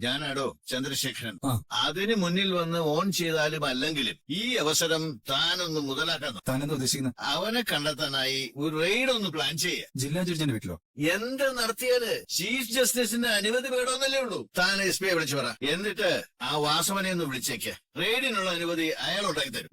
ഞാനാടോ ചന്ദ്രശേഖരൻ. ആ. അതിന് മുന്നിൽ വന്ന് ഓൺ ചെയ്താലും അല്ലെങ്കിലും ഈ അവസരം താനൊന്ന് മുതലാക്കണം. താനെന്താ ഉദ്ദേശിക്കുന്നത്? അവനെ കണ്ടെത്താനായി ഒരു റെയ്ഡ് ഒന്ന് പ്ലാൻ ചെയ്യുക. ജില്ലാ ജഡ്ജിന്റെ വീട്ടിലോ? എന്ത് നടത്തിയാല് ചീഫ് ജസ്റ്റിസിന്റെ അനുമതി വേണമെന്നല്ലേ ഉള്ളൂ. താൻ എസ് പിയെ വിളിച്ചു പറ. എന്നിട്ട് ആ വാസവനെ ഒന്ന് വിളിച്ചേക്ക്. റെയ്ഡിനുള്ള അനുമതി അയാൾ ഉണ്ടാക്കി തരും.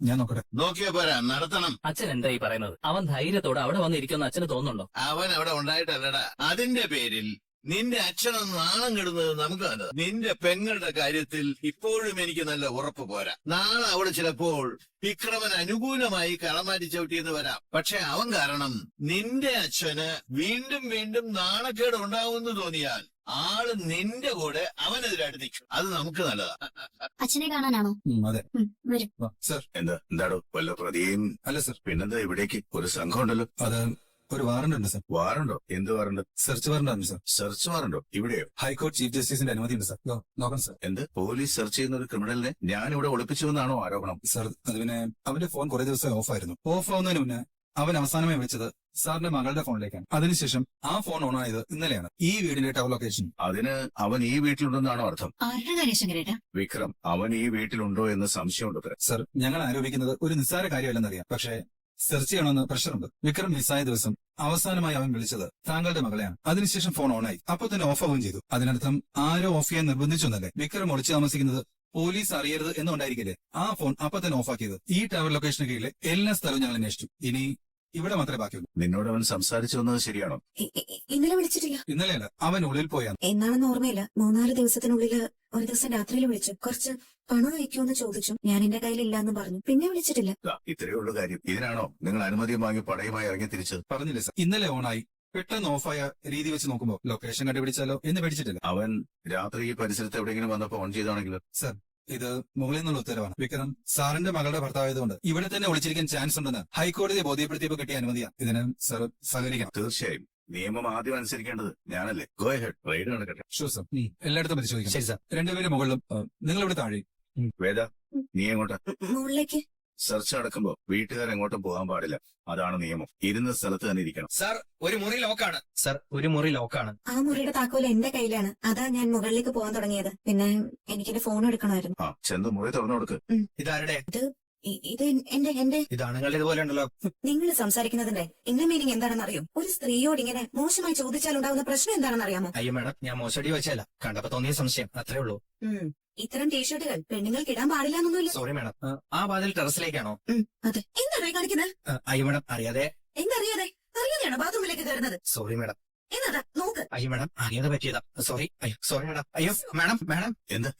ഞാൻ നോക്കട്ടെ. നോക്കിയാ പോരാ, നടത്തണം. അച്ഛൻ എന്താ ഈ പറയുന്നത്? അവൻ ധൈര്യത്തോടെ അവിടെ വന്നിരിക്കുന്ന അച്ഛന് തോന്നുന്നുണ്ടോ? അവൻ അവിടെ ഉണ്ടായിട്ടല്ലടാ. അതിന്റെ പേരിൽ നിന്റെ അച്ഛനൊന്ന് നാണം കെടുന്നത് നമുക്ക് നല്ലത്. നിന്റെ പെങ്ങളുടെ കാര്യത്തിൽ ഇപ്പോഴും എനിക്ക് നല്ല ഉറപ്പ് പോരാ. നാളെ അവിടെ ചിലപ്പോൾ വിക്രമൻ അനുകൂലമായി കളമാറ്റി ചവിട്ടിയെന്ന് വരാം. പക്ഷെ അവൻ കാരണം നിന്റെ അച്ഛന് വീണ്ടും വീണ്ടും നാണക്കേട് ഉണ്ടാവുമെന്ന് തോന്നിയാൽ ആള് നിന്റെ കൂടെ അവനെതിരായിട്ട് നിൽക്കും. അത് നമുക്ക് നല്ലതാ. അച്ഛനെ കാണാനാണോ? അതെ. വരും. സർ. എന്താടോ വല്ല പ്രതിയും? അല്ല സർ, പിന്നെന്താ ഇവിടേക്ക് ഒരു സംഘം ഉണ്ടല്ലോ? അത് ഒരു വാറണ്ട് ഉണ്ട് സർ. വാറണ്ടോ? എന്ത് വാറണ്ട്? സെർച്ച് വാറണ്ട് ആണ് സർ. Search warranto? ഇവിടെയോ? ഹൈക്കോടതി ചീഫ് ജസ്റ്റിസിന്റെ അനുമതി ഉണ്ട് സർ. നോക്കാം സർ. എന്ത്? പോലീസ് സെർച്ച് ചെയ്യുന്ന ഒരു ക്രിമിനലിനെ ഞാൻ ഇവിടെ ഒളിപ്പിച്ചുവെന്നാണോ ആരോപണം? സർ, അത് പിന്നെ അവന്റെ ഫോൺ കുറെ ദിവസം ഓഫ് ആയിരുന്നു. ഓഫ് ആവുന്നതിന് മുന്നേ അവൻ അവസാനമായി വിളിച്ചത് സാറിന്റെ മകളുടെ ഫോണിലേക്കാണ്. അതിനുശേഷം ആ ഫോൺ ഓൺ ആയത് ഇന്നലെയാണ്. ഈ വീടിന്റെ ടവർ ലൊക്കേഷൻ. അതിന് അവൻ ഈ വീട്ടിലുണ്ടെന്നാണോ അർത്ഥം? ആരുടെ കാര്യം ശങ്കരേട്ടാ? വിക്രം അവൻ ഈ വീട്ടിലുണ്ടോ എന്ന് സംശയമുണ്ട്. സർ, ഞങ്ങൾ ആരോപിക്കുന്നത് ഒരു നിസ്സാര കാര്യമല്ലെന്നറിയാം. പക്ഷേ സെർച്ച് ചെയ്യണമെന്ന് പ്രഷറുണ്ട്. വിക്രം മിസ്സായ ദിവസം അവസാനമായി അവൻ വിളിച്ചത് താങ്കളുടെ മകളെയാണ്. അതിനുശേഷം ഫോൺ ഓണായി. അപ്പൊ തന്നെ ഓഫ് ആവുകയും ചെയ്തു. അതിനർത്ഥം ആരോ ഓഫ് ചെയ്യാൻ നിർബന്ധിച്ചൊന്നല്ലേ? വിക്രം ഒളിച്ചു താമസിക്കുന്നത് പോലീസ് അറിയരുത് എന്നുണ്ടായിരിക്കില്ലേ ആ ഫോൺ അപ്പൊ തന്നെ ഓഫാക്കിയത്? ഈ ടവർ ലൊക്കേഷന് കീഴിലെ എല്ലാ സ്ഥലവും ഞങ്ങൾ അന്വേഷിച്ചു. ഇനി ഇവിടെ മാത്രമേ ബാക്കിയുള്ളൂ. നിന്നോട് അവൻ സംസാരിച്ചു വന്നത് ശരിയാണോ? ഇന്നലെ വിളിച്ചിട്ടില്ല. ഇന്നലെയല്ല, അവൻ ഉള്ളിൽ പോയാന്ന്. എന്നാണെന്ന് ഓർമ്മയില്ല. 3-4 ദിവസത്തിനുള്ളിൽ ഒരു ദിവസം രാത്രിയിൽ വിളിച്ചു. കുറച്ച് പണം അയക്കുമെന്ന് ചോദിച്ചു. ഞാൻ എന്റെ കയ്യിലില്ലാന്ന് പറഞ്ഞു. പിന്നെ വിളിച്ചിട്ടില്ല. ഇത്രയേ ഉള്ളൂ കാര്യം. ഇതിനാണോ നിങ്ങൾ അനുമതി വാങ്ങി പടയുമായി ഇറങ്ങി തിരിച്ചത്? പറഞ്ഞില്ലേ സർ, ഇന്നലെ ഓണായി. പെട്ടെന്ന് ഓഫായ രീതി വെച്ച് നോക്കുമ്പോ ലൊക്കേഷൻ കണ്ടുപിടിച്ചാലോ എന്ന് പേടിച്ചിട്ടില്ല. അവൻ രാത്രി ഈ പരിസരത്ത് എവിടെയെങ്കിലും വന്നപ്പോ ഓൺ ചെയ്താണെങ്കിലും? സർ, ഇത് മുകളിൽ നിന്നുള്ള ഉത്തരവാണ്. വിക്രം സാറിന്റെ മകളുടെ ഭർത്താവായതുകൊണ്ട് ഇവിടെ തന്നെ ഒളിച്ചിരിക്കാൻ ചാൻസ് ഉണ്ടെന്ന് ഹൈക്കോടതിയെ ബോധ്യപ്പെടുത്തിയപ്പോ കിട്ടിയ അനുമതിയാണ്. ഇതിന് സർ സഹകരിക്കണം. തീർച്ചയായും. നിയമം ആദ്യം അനുസരിക്കേണ്ടത് ഞാനല്ലേ? ഗോ ഹെഡ്, റൈഡ് നടക്കട്ടെ. ഷുവർ സർ, എല്ലായിടത്തും പരിശോധിക്കാം. ശരി സാർ. രണ്ടുപേരും മുകളിലും നിങ്ങൾ ഇവിടെ താഴെ. വേദ, നീ എങ്ങോട്ടാ? മുകളിലേക്ക്. സെർച്ച് നടക്കുമ്പോ വീട്ടുകാരെങ്ങോട്ടും പോകാൻ പാടില്ല. അതാണ് നിയമം. ഇരുന്ന സ്ഥലത്ത് തന്നെ ഇരിക്കണം. സാർ, ഒരു മുറി ലോക്കാണ്. സാർ, ഒരു മുറി ലോക്കാണ്. ആ മുറിയുടെ താക്കോൽ എന്റെ കയ്യിലാണ്. അതാ ഞാൻ മുകളിലേക്ക് പോകാൻ തുടങ്ങിയത്. പിന്നെ എനിക്കെന്റെ ഫോൺ എടുക്കണമായിരുന്നു. ആ, ചെന്ന് മുറി തുറന്നു കൊടുക്ക്. ഇതാരുടെ? ഇത് എന്റെ ഇതാണുങ്ങളുടെ ഇതുപോലെ ഉണ്ടല്ലോ. നിങ്ങൾ സംസാരിക്കുന്നതിന്റെ ഇന്ന മീനിങ് എന്താണെന്ന് അറിയോ? ഒരു സ്ത്രീയോട് ഇങ്ങനെ മോശമായി ചോദിച്ചാൽ ഉണ്ടാകുന്ന പ്രശ്നം എന്താണെന്ന് അറിയാമോ? അയ്യോ മാഡം, ഞാൻ മോശടി വെച്ചല്ല. കണ്ടപ്പോ തോന്നിയ സംശയം, അത്രേ ഉള്ളൂ. ഇത്തരം ടീഷർട്ടുകൾ പെണ്ണുങ്ങൾക്ക് ഇടാൻ പാടില്ല എന്നൊന്നുമില്ല. Sorry madam. ആ വാതിൽ ടെറസിലേക്കാണോ? അതെ. എന്താണ് കാണിക്കുന്നത്? അയ്യോ മാഡം, അറിയാതെ. എന്തറിയാതെ? അറിയാതെയാണോ ബാത്റൂമിലേക്ക് കയറുന്നത്? Sorry madam. എന്നതാ നോക്ക്. അയ്യോ മാഡം, അറിയാതെ പറ്റിയതാ. സോറി. അയ്യോ സോറി മാഡം. അയ്യോ മാഡം. എന്താ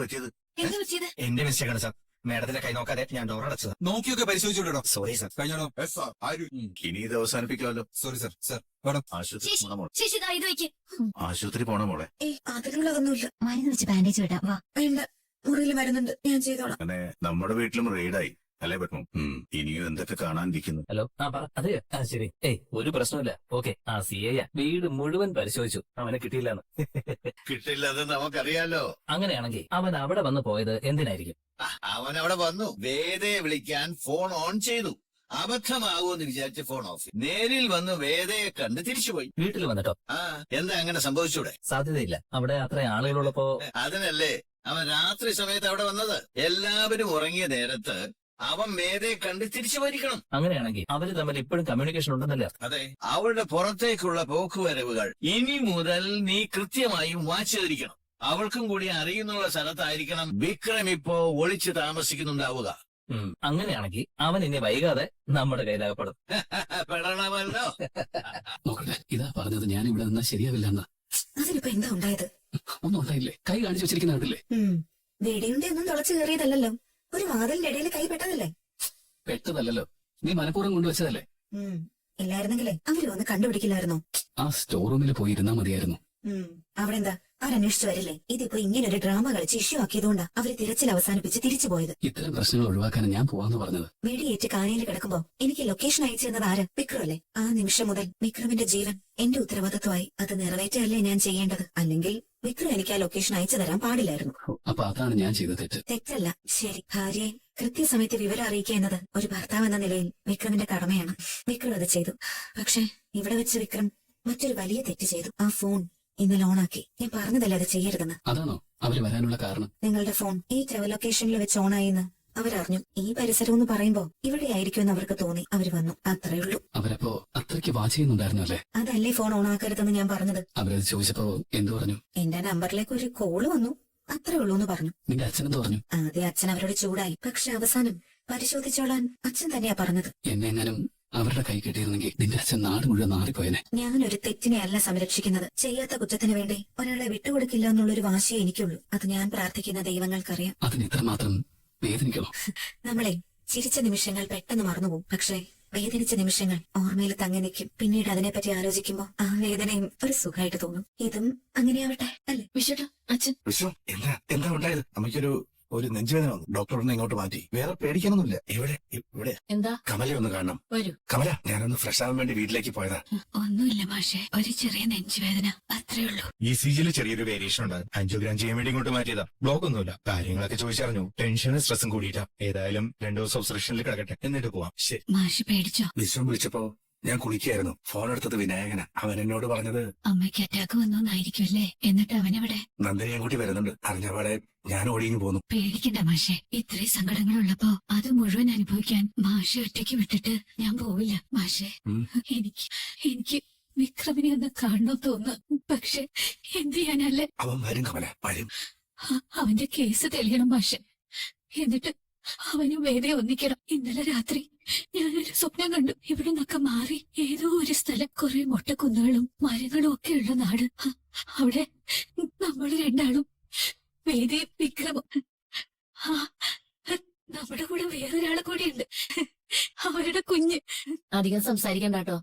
പറ്റിയത്? എന്താ പറ്റിയത്? എന്റെ മിസ്റ്റേക്കാണ് സാർ. മാഡത്തിന്റെ കൈ നോക്കാതെ ഞാൻ ഡോർ അടച്ചത്. നോക്കിയൊക്കെ പരിശോധിച്ചോട്ടോ. Sorry sir. കഴിഞ്ഞാണോ? ഇനി ഇത് അവസാനിപ്പിക്കാമല്ലോ. Sorry sir. സർ വേണം. ആശുപത്രി പോണ മോളെ. ചേച്ചി ദാ ഇത് വെക്ക്. ആശുപത്രി പോണ മോളെ. അതിനുള്ളതൊന്നുമില്ല. മരുന്ന് വെച്ച് ബാൻഡേജ് വിടാം. വാ. വേണ്ട, മുറിയിൽ മരുന്നുണ്ട്, ഞാൻ ചെയ്തോളാം. അങ്ങനെ നമ്മുടെ വീട്ടിലും റെയ്ഡായി അല്ലേ പറ്റും? ഇനിയും എന്തൊക്കെ കാണാനിരിക്കുന്നു. ഹലോ. അതെ. ശരി. ഒരു പ്രശ്നമില്ല. ഓക്കെ. CA വീട് മുഴുവൻ പരിശോധിച്ചു. അവനെ കിട്ടിയില്ലാന്ന്. കിട്ടില്ലെന്ന് നമുക്കറിയാലോ. അങ്ങനെയാണെങ്കിൽ അവൻ അവിടെ വന്ന് പോയത് എന്തിനായിരിക്കും? അവൻ അവിടെ വന്നു, വേദയെ വിളിക്കാൻ ഫോൺ ഓൺ ചെയ്തു. അബദ്ധമാകുമെന്ന് വിചാരിച്ച് ഫോൺ ഓഫ്. നേരിൽ വന്ന് വേദയെ കണ്ട് തിരിച്ചുപോയി. വീട്ടിൽ വന്നിട്ടോ? എന്താ അങ്ങനെ സംഭവിച്ചൂടെ? സാധ്യതയില്ല. അവിടെ അത്ര ആളുകളുള്ളപ്പോ. അതിനല്ലേ അവൻ രാത്രി സമയത്ത് അവിടെ വന്നത്. എല്ലാവരും ഉറങ്ങിയ നേരത്ത് അവൻ വേദയെ കണ്ട് തിരിച്ചു പോയിരിക്കണം. അങ്ങനെയാണെങ്കിൽ അവര് തമ്മിൽ ഇപ്പോഴും കമ്മ്യൂണിക്കേഷൻ ഉണ്ടെന്നല്ലേ? അതെ. അവളുടെ പുറത്തേക്കുള്ള പോക്കുവരവുകൾ ഇനി മുതൽ നീ കൃത്യമായും വാച്ച് ചെയ്തിരിക്കണം. അവൾക്കും കൂടി അറിയുന്നുള്ള സ്ഥലത്തായിരിക്കണം വിക്രം ഇപ്പോ ഒളിച്ചു താമസിക്കുന്നുണ്ടാവുക. അങ്ങനെയാണെങ്കിൽ അവൻ ഇനി വൈകാതെ നമ്മുടെ കയ്യിലാകപ്പെടും. പെടണമല്ലോ. നോക്കട്ടെ, ഇതാ പറഞ്ഞത് ഞാൻ ഇവിടെ നിന്നാ ശരിയാവില്ലെന്ന്. അതിനിപ്പോ എന്താ ഉണ്ടായത്? ഒന്നും ഉണ്ടായില്ലേ? കൈ കാണിച്ചു വെച്ചിരിക്കുന്ന കണ്ടില്ലേ? വെടിയുണ്ടെ ഒന്നും തുളച്ചു കയറിയതല്ലോ. ഒരു വാതിലിന്റെ ഇടയിൽ കൈ പെട്ടതല്ലേ? പെട്ടതല്ലോ, നീ മനഃപൂർവ്വം കൊണ്ടുവച്ചതല്ലേ? ഇല്ലായിരുന്നെങ്കിലേ അവര് വന്ന് കണ്ടുപിടിക്കില്ലായിരുന്നോ? ആ സ്റ്റോർ റൂമിൽ പോയി ഇരുന്നാ മതിയായിരുന്നു. അവിടെ എന്താ അവരന്വേഷിച്ചു വരില്ലേ? ഇതിപ്പോ ഇങ്ങനൊരു ഡ്രാമ കളിച്ച് ഇഷ്യൂ ആക്കിയതുകൊണ്ടാ അവര് തിരച്ചിൽ അവസാനിപ്പിച്ച് തിരിച്ചു പോയത്. ഇത്തരം പ്രശ്നങ്ങൾ ഒഴിവാക്കാനാണ് ഞാൻ പോവാന്ന് പറഞ്ഞത്. വെടിയേറ്റ് കാനയിൽ കിടക്കുമ്പോ എനിക്ക് ലൊക്കേഷൻ അയച്ചു തന്നത് ആര്? വിക്രമല്ലേ? ആ നിമിഷം മുതൽ വിക്രമിന്റെ ജീവൻ എന്റെ ഉത്തരവാദിത്വമായി. അത് നിറവേറ്റല്ലേ ഞാൻ ചെയ്യേണ്ടത്. അല്ലെങ്കിൽ വിക്രം എനിക്ക് ആ ലൊക്കേഷൻ അയച്ചു തരാൻ പാടില്ലായിരുന്നു. അപ്പൊ അതാണ് ഞാൻ ചെയ്ത തെറ്റ്. തെറ്റല്ല, ശരി. ഭാര്യയെ കൃത്യസമയത്ത് വിവരം അറിയിക്കുക എന്നത് ഒരു ഭർത്താവ് എന്ന നിലയിൽ വിക്രമിന്റെ കടമയാണ്. വിക്രം അത് ചെയ്തു. പക്ഷെ ഇവിടെ വെച്ച് വിക്രം മറ്റൊരു വലിയ തെറ്റ് ചെയ്തു. ആ ഫോൺ ഇന്നലെ ഓണാക്കി. ഞാൻ പറഞ്ഞതല്ലേ അത് ചെയ്യരുതെന്ന്. അതാണോ അവര് വരാനുള്ള കാരണം? നിങ്ങളുടെ ഫോൺ ഈ ട്രാവൽ ലൊക്കേഷനിൽ വെച്ച് ഓണായിന്ന് അവരറിഞ്ഞു. ഈ പരിസരം എന്ന് പറയുമ്പോ ഇവിടെ ആയിരിക്കുമെന്ന് അവർക്ക് തോന്നി. അവര് വന്നു, അത്രേ ഉള്ളൂ. അവരപ്പോ അത്രയ്ക്ക് വാച്ച് ചെയ്യുന്നുണ്ടായിരുന്നു അല്ലേ? അതല്ലേ ഫോൺ ഓണാക്കരുതെന്ന് ഞാൻ പറഞ്ഞത്. അവരത് ചോദിച്ചപ്പോ എന്തു പറഞ്ഞു? എന്റെ നമ്പറിലേക്ക് ഒരു കോള് വന്നു, അത്രേ ഉള്ളൂ എന്ന് പറഞ്ഞു. നിന്റെ അച്ഛനെന്ത് പറഞ്ഞു? ആദ്യം അച്ഛൻ അവരോട് ചൂടായി. പക്ഷെ അവസാനം പരിശോധിച്ചോളാൻ അച്ഛൻ തന്നെയാ പറഞ്ഞത്. എന്നെ എങ്ങാനും അവരുടെ കൈ കിട്ടിയിരുന്നെങ്കിൽ നിന്റെ അച്ഛൻ നാട് മുഴുവൻ നാറിപ്പോയനെ. ഞാനൊരു തെറ്റിനെ അല്ല സംരക്ഷിക്കുന്നത്. ചെയ്യാത്ത കുറ്റത്തിന് വേണ്ടി ഒരാളെ വിട്ടുകൊടുക്കില്ല എന്നുള്ളൊരു വാശിയേ എനിക്കുള്ളൂ. അത് ഞാൻ പ്രാർത്ഥിക്കുന്ന ദൈവങ്ങൾക്കറിയാം. അതിന് ഇത്രമാത്രം വേദനിക്കണോ? നമ്മളെ ചിരിച്ച നിമിഷങ്ങൾ പെട്ടെന്ന് മറന്നുപോകും. പക്ഷേ വേദനിച്ച നിമിഷങ്ങൾ ഓർമ്മയിൽ തങ്ങി നിൽക്കും. പിന്നീട് അതിനെപ്പറ്റി ആലോചിക്കുമ്പോ ആ വേദനയും ഒരു സുഖമായിട്ട് തോന്നും. ഇതും അങ്ങനെയാവട്ടെ അല്ലേ? വിശ്വട്ടാ അച്ഛൻ വിശ്വം എന്താ ഉണ്ടായത്? നമുക്കൊരു നെഞ്ചുവേദന വന്നു. ഡോക്ടറിനെ ഇങ്ങോട്ട് മാറ്റി. വേറെ പേടിക്കാനൊന്നുമില്ല. ഇവിടെ എന്താ? കമല ഒന്ന് കാണണം. വരൂ. കമല, ഞാനൊന്ന് ഫ്രഷ് ആവാൻ വേണ്ടി വീട്ടിലേക്ക് പോയതാ. ഒന്നുമില്ല മാഷെ, ഒരു ചെറിയ നെഞ്ചുവേദന, അത്രേ ഉള്ളൂ. ECGയിൽ ചെറിയൊരു വേരിയേഷൻ ഉണ്ട്. ആൻജിയോഗ്രാം ചെയ്യാൻ വേണ്ടി ഇങ്ങോട്ട് മാറ്റിയതാ. ബ്ലോക്ക് ഒന്നുമില്ല. കാര്യങ്ങളൊക്കെ ചോദിച്ചറിഞ്ഞു. ടെൻഷനും സ്ട്രെസ്സും കൂടിയിട്ടാ. ഏതായാലും 2 ദിവസം ഒബ്സർവേഷനിൽ കിടക്കട്ടെ, എന്നിട്ട് പോവാം. ശരി. മാഷ് പേടിച്ചോ? വിശ്വം വിളിച്ചപ്പോ ഞാൻ കുളിക്കായിരുന്നു. ഫോൺ എടുത്തത് വിനായകനാ. അവൻ എന്നോട് പറഞ്ഞത് അമ്മയ്ക്ക് അറ്റാക്ക് വന്നോന്നായിരിക്കുമല്ലേ? എന്നിട്ട് അവനെവിടെ? നന്ദിനിയും കൂട്ടി വരുന്നുണ്ട്. അറിഞ്ഞപാടെ ഞാൻ ഓടിഞ്ഞു പോന്നു. പേടിക്കണ്ട മാഷെ, ഇത്രയും സങ്കടങ്ങളുള്ളപ്പോ അത് മുഴുവൻ അനുഭവിക്കാൻ മാഷെ ഒറ്റയ്ക്ക് വിട്ടിട്ട് ഞാൻ പോവില്ല മാഷെ. ഉം. എനിക്ക് വിക്രമിനെ ഒന്ന് കാണണം തോന്നുന്നു. പക്ഷെ എന്ത് ചെയ്യാനല്ലേ? അവൻ വരും കമല, വരും. അവന്റെ കേസ് തെളിയണം മാഷെ. എന്നിട്ട് അവനും വേദന ഒന്നിക്കണം. ഇന്നലെ രാത്രി ഞാനൊരു സ്വപ്നം കണ്ടു. ഇവിടെ നിന്നൊക്കെ മാറി ഏതോ ഒരു സ്ഥലം, കുറെ മൊട്ടക്കുന്നുകളും മരങ്ങളും ഒക്കെ ഉള്ള നാട്. അവിടെ നമ്മൾ രണ്ടാളും വേദയും വിക്രമും. നമ്മുടെ കൂടെ വേറൊരാളെ കൂടിയുണ്ട്, അവരുടെ കുഞ്ഞ്. അധികം സംസാരിക്കണ്ടോ?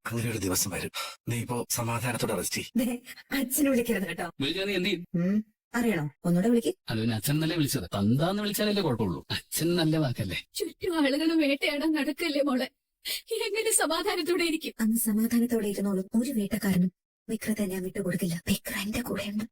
അങ്ങനെ ഒരു ദിവസം വരും. നീ ഇപ്പോ സമാധാനത്തോടെ റെസ്റ്റ് ചെയ്യ്. അച്ഛനെ വിളിക്കരുത് കേട്ടോ. വിളിച്ചാൽ നീ എന്ത് ചെയ്യും? അറിയണോ? ഒന്നുകൂടെ വിളിക്ക്. അത് പിന്നെ അച്ഛൻ എന്നല്ലേ വിളിച്ചത്. തന്താന്ന് വിളിച്ചാലല്ലേ കുഴപ്പമുള്ളൂ. അച്ഛൻ നല്ല വാക്കല്ലേ. ചുറ്റും ആളുകൾ വേട്ടയാടാൻ നടക്കല്ലേ മോളെ? എങ്ങനെ സമാധാനത്തോടെ ഇരിക്കും? അന്ന് സമാധാനത്തോടെ ഇരുന്നോളും. ഒരു വേട്ടക്കാരനും വിക്രത്തെ ഞാൻ വിട്ടുകൊടുക്കില്ല. വിക്ര എന്റെ കൂടെയുണ്ട്.